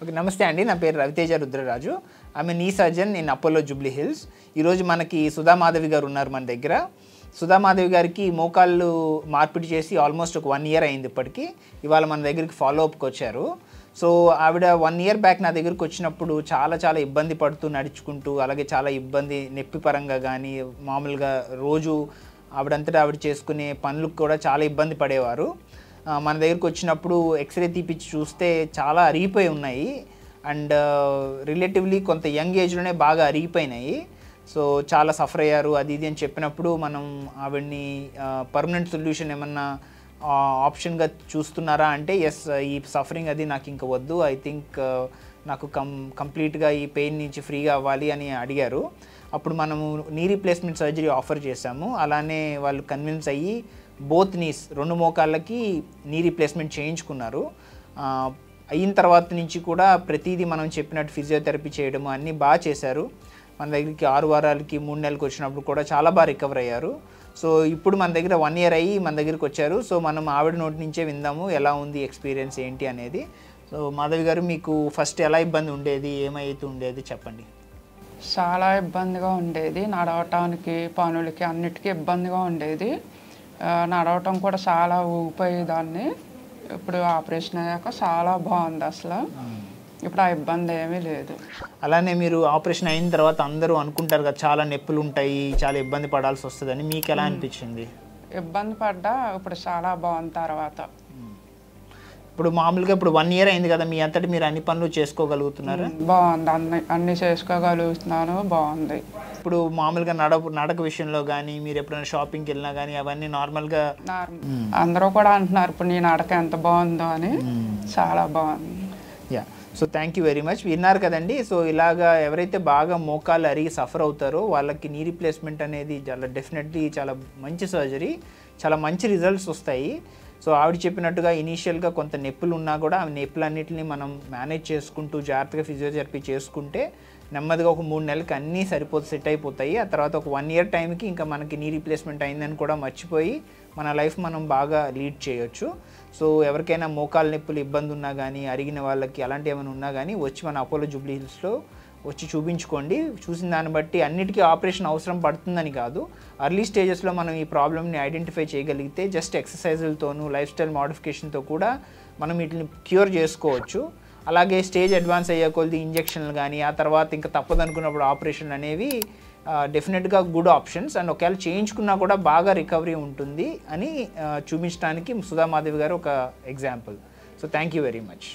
Okay, నమస్తే అండి. నా పేరు రవితేజ రుద్రరాజు. ఆమె నీ surgeon in Apollo Jubilee hills. ఈరోజు మనకి సుధామాధవి గారు ఉన్నారు మన దగ్గర. సుధామాధవి గారికి మోకాళ్ళు మార్పిడి చేసి ఆల్మోస్ట్ ఒక 1 ఇయర్ అయింది ఇప్పటికీ. ఇవాళ మన దగ్గరికి ఫాలోఅప్కి వచ్చారు. సో ఆవిడ 1 ఇయర్ బ్యాక్ నా దగ్గరికి వచ్చినప్పుడు చాలా ఇబ్బంది పడుతూ నడుచుకుంటూ, అలాగే చాలా ఇబ్బంది నొప్పి పరంగా కానీ, మామూలుగా రోజు ఆవిడంతటా ఆవిడ చేసుకునే పనులకు కూడా చాలా ఇబ్బంది పడేవారు. మన దగ్గరికి వచ్చినప్పుడు ఎక్స్రే తీపిచ్చి చూస్తే చాలా అరిగిపోయి ఉన్నాయి అండ్ రిలేటివ్లీ కొంత యంగ్ ఏజ్లోనే బాగా అరిగిపోయినాయి. సో చాలా సఫర్ అయ్యారు అది ఇది అని చెప్పినప్పుడు మనం ఆవిడ్ని పర్మనెంట్ సొల్యూషన్ ఏమన్నా ఆప్షన్గా చూస్తున్నారా అంటే ఎస్, ఈ సఫరింగ్ అది నాకు ఇంకా వద్దు, ఐ థింక్ నాకు కంప్లీట్గా ఈ పెయిన్ నుంచి ఫ్రీగా అవ్వాలి అని అడిగారు. అప్పుడు మనము నీ రీప్లేస్మెంట్ సర్జరీ ఆఫర్ చేశాము. అలానే వాళ్ళు కన్విన్స్ అయ్యి బోత్ నీస్ 2 మోకాళ్ళకి నీ రీప్లేస్మెంట్ చేయించుకున్నారు. అయిన తర్వాత నుంచి కూడా ప్రతిదీ మనం చెప్పినట్టు ఫిజియోథెరపీ చేయడము అన్నీ బాగా చేశారు. మన దగ్గరికి 6 వారాలకి 3 నెలలకు వచ్చినప్పుడు కూడా చాలా బాగా రికవర్ అయ్యారు. సో ఇప్పుడు మన దగ్గర 1 ఇయర్ అయ్యి మన దగ్గరికి వచ్చారు. సో మనం ఆవిడ నోటి నుంచే విందాము ఎలా ఉంది ఎక్స్పీరియన్స్ ఏంటి అనేది. సో మాధవి గారు, మీకు ఫస్ట్ ఎలా ఇబ్బంది ఉండేది, ఏమైతే ఉండేది చెప్పండి. చాలా ఇబ్బందిగా ఉండేది. నడవటానికి, పనులకి అన్నిటికీ ఇబ్బందిగా ఉండేది. నడవటం కూడా చాలా ఊపిపోయేదాన్ని. ఇప్పుడు ఆపరేషన్ అయ్యాక చాలా బాగుంది. అసలు ఇప్పుడు ఆ ఇబ్బంది ఏమీ లేదు. అలానే మీరు ఆపరేషన్ అయిన తర్వాత అందరూ అనుకుంటారు కదా చాలా నొప్పులు ఉంటాయి, చాలా ఇబ్బంది పడాల్సి వస్తుందని, మీకు ఎలా అనిపించింది? ఇబ్బంది పడ్డా ఇప్పుడు చాలా బాగుంది. తర్వాత ఇప్పుడు మామూలుగా ఇప్పుడు 1 ఇయర్ అయింది కదా, మీ అంతటి మీరు అన్ని పనులు చేసుకోగలుగుతున్నారు? బాగుంది, అన్ని చేసుకోగలుగుతున్నాను. బాగుంది. ఇప్పుడు మామూలుగా నడక విషయంలో కానీ, మీరు ఎప్పుడైనా షాపింగ్కి వెళ్ళినా కానీ అవన్నీ నార్మల్గా అందరూ కూడా అంటున్నారు ఇప్పుడు నీ నడక ఎంత బాగుందో అని. చాలా బాగుంది. Yeah, so thank you very much. విన్నారు కదండి. సో ఇలాగా ఎవరైతే బాగా మోకాళ్ళు అరిగి సఫర్ అవుతారో వాళ్ళకి నీ రీప్లేస్మెంట్ అనేది చాలా డెఫినెట్లీ చాలా మంచి సర్జరీ, చాలా మంచి రిజల్ట్స్ వస్తాయి. సో ఆవిడ చెప్పినట్టుగా ఇనీషియల్గా కొంత నొప్పులు ఉన్నా కూడా ఆ నొప్పులన్నింటినీ మనం మేనేజ్ చేసుకుంటూ జాగ్రత్తగా ఫిజియోథెరపీ చేసుకుంటే నెమ్మదిగా ఒక 3 నెలలకి అన్నీ సెట్ అయిపోతాయి. ఆ తర్వాత ఒక 1 ఇయర్ టైంకి ఇంకా మనకి నీ రీప్లేస్మెంట్ అయిందని కూడా మర్చిపోయి మన లైఫ్ మనం బాగా లీడ్ చేయొచ్చు. సో ఎవరికైనా మోకాళ్ళ నొప్పులు ఇబ్బంది ఉన్నా కానీ, అరిగిన వాళ్ళకి అలాంటి ఏమైనా ఉన్నా కానీ వచ్చి మన అపోలో జూబ్లీ హిల్స్లో వచ్చి చూపించుకోండి. చూసిన దాన్ని బట్టి అన్నిటికీ ఆపరేషన్ అవసరం పడుతుందని కాదు. అర్లీ స్టేజెస్లో మనం ఈ ప్రాబ్లమ్ని ఐడెంటిఫై చేయగలిగితే జస్ట్ ఎక్సర్సైజులతోనూ లైఫ్ స్టైల్ మోడిఫికేషన్తో కూడా మనం వీటిని క్యూర్ చేసుకోవచ్చు. అలాగే స్టేజ్ అడ్వాన్స్ అయ్యే కొద్ది ఇంజెక్షన్లు కానీ, ఆ తర్వాత ఇంకా తప్పదనుకున్నప్పుడు ఆపరేషన్లు అనేవి డెఫినెట్గా గుడ్ ఆప్షన్స్. అండ్ ఒకవేళ చేయించుకున్నా కూడా బాగా రికవరీ ఉంటుంది అని చూపించడానికి సుధామాధవి గారు ఒక example. So thank you very much.